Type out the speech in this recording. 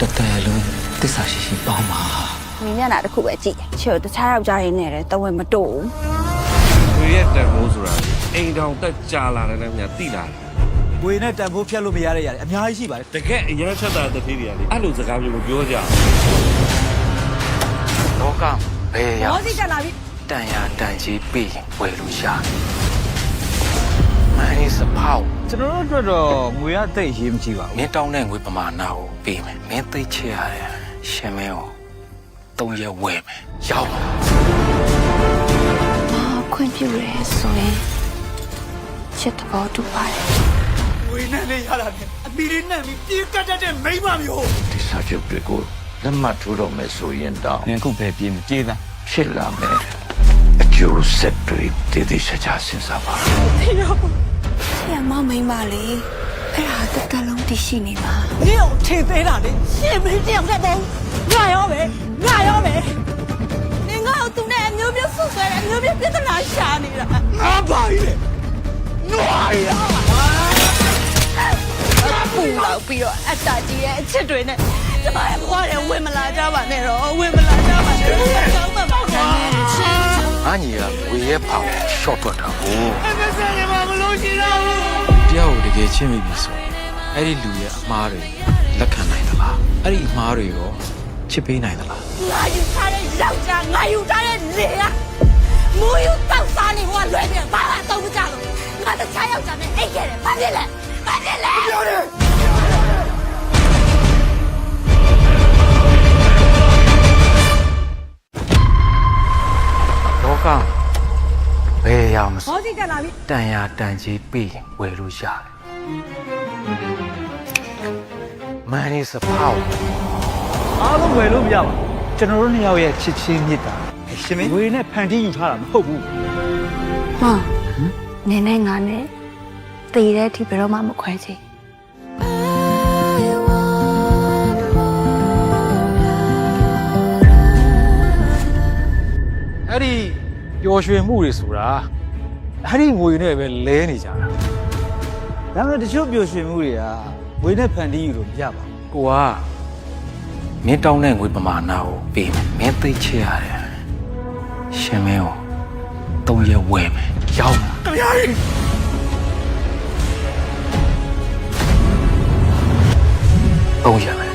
တတလုံးတစ္ဆာရှိရှိပေါင်းပါမင်းမျက်နှာတစ်ခုပဲကြည့်ချစ်ကိုတခြားယောက်ျားရင်းနဲ့တဝက်မတိုးဘူးကိုရဲ့တန်ဖိုးဆိုတာအိမ်တောင်တက်ကြာလာတယ်လည်းများတိလာတယ်ငွေနဲ့တန်ဖိုးဖြတ်လို့မရတဲ့ຢာတွေအများကြီးရှိပါတယ်တကယ်အရင်ချက်တာတစ်သေးတွေကလေအဲ့လိုစကားမျိုးကိုပြောကြလောကဘယ်ရမောစီတက်လာပြီတန်ရတန်ကြီးပြီးဝယ်လို့ရတယ်မင်းစပေါက်ကျွန်တော်တို့အတွက်တော့ငွေရတိတ်ရေးမကြည့်ပါဘူးမင်းတောင်းတဲ့ငွေပမာဏကိုပေးမယ်မင်းသိချရတဲ့ရှင်မင်းကို3ရက်ဝယ်မယ်ရောက်ပါခွင့်ပြုရဲဆိုရင်ချစ်တော်တူပါတယ်ငွေနဲ့လေးရတာနဲ့အမီလေးနဲ့ပြီးပြေးကတ်တဲ့မိန်းမမျိုးဒီစာချုပ်တွေကိုလက်မှတ်ထိုးတော့မယ်ဆိုရင်တော့နင်ခုပဲပြေးမပြေးသားဖြစ်လာမယ်အကျိုးဆက်တွေတည်တည်ချာချာစဉ်းစားပါဆရာမမိန်းမလေးအဲ့ဒါတလုံးတရှိနေမှာနင်ကိုထင်သေးတာလေရှင်မင်းတယောက်တည်းပေါ့ငါရောပဲနင်ကသူနဲ့အမျိုးမျိုးဆုဆွဲတယ်အမျိုးမျိုးပြဿနာရှာနေတာငါပါလေနွားရပူလောက်ပြီးတော့အတ္တကြီးရဲ့အချစ်တွေနဲ့ကျမရဲ့ဘဝရဲ့ဝင်မလာကြပါနဲ့တော့ဝင်မလာကြပါနဲ့ကောင်းပါပါအညီကဝေရဲဖောင်ရှော့ထွက်တာကိုအဲ့ဒါဆက်ရမှာမလို့ရှိတော့ဘူးတယောက်ကိုတကယ်ချင်းမိပြီဆိုအဲ့ဒီလူရဲ့အမားတွေလက်ခံနိုင်သလားအဲ့ဒီအမားတွေရောချစ်ပေးနိုင်သလားငါယူထားတဲ့ယောက်ျားငါယူထားတဲ့လေကမူယူတောက်စားနေဟိုကလွယ်ပြန်ဘာမှတော့မကြလို့ငါတခြားယောက်ျားနဲ့အိတ်ခဲ့တယ်ဘာဖြစ်လဲပြောတယ်လောကဘယ်ရမစမောစီတက်လာပြီတန်ရတန်ကြီးပြီးဝယ်လို့ရတယ်မန်နီစပေါက်အားလုံးဝယ်လို့မရပါဘူးကျွန်တော်တို့နှစ်ယောက်ရဲ့ချစ်ချင်းမြတ်တာရှင်မင်းငွေနဲ့ဖန်တီးယူထားတာမဟုတ်ဘူးဟာနင်းနဲ့ငါနဲ့တည်တဲ့အထိဘယ်တော့မှမခွဲချင်အဲ့ဒီပျော်ရွှင်မှုတွေဆိုတာအဲ့ဒီငွေနဲ့ပဲလဲနေကြတာဒါပေမဲ့တချို့ပျော်ရွှင်မှုတွေကငွေနဲ့ဖန်တီးယူလို့မရပါဘူးကိုကမင်းတောင်းတဲ့ငွေပမာဏကိုပေးမယ်မင်းသိချရတဲ့ရှင်မင်းကို3ရက်ဝယ်မယ်ရောက်ပါခင်ဗျာကြီး3ရက်ပဲ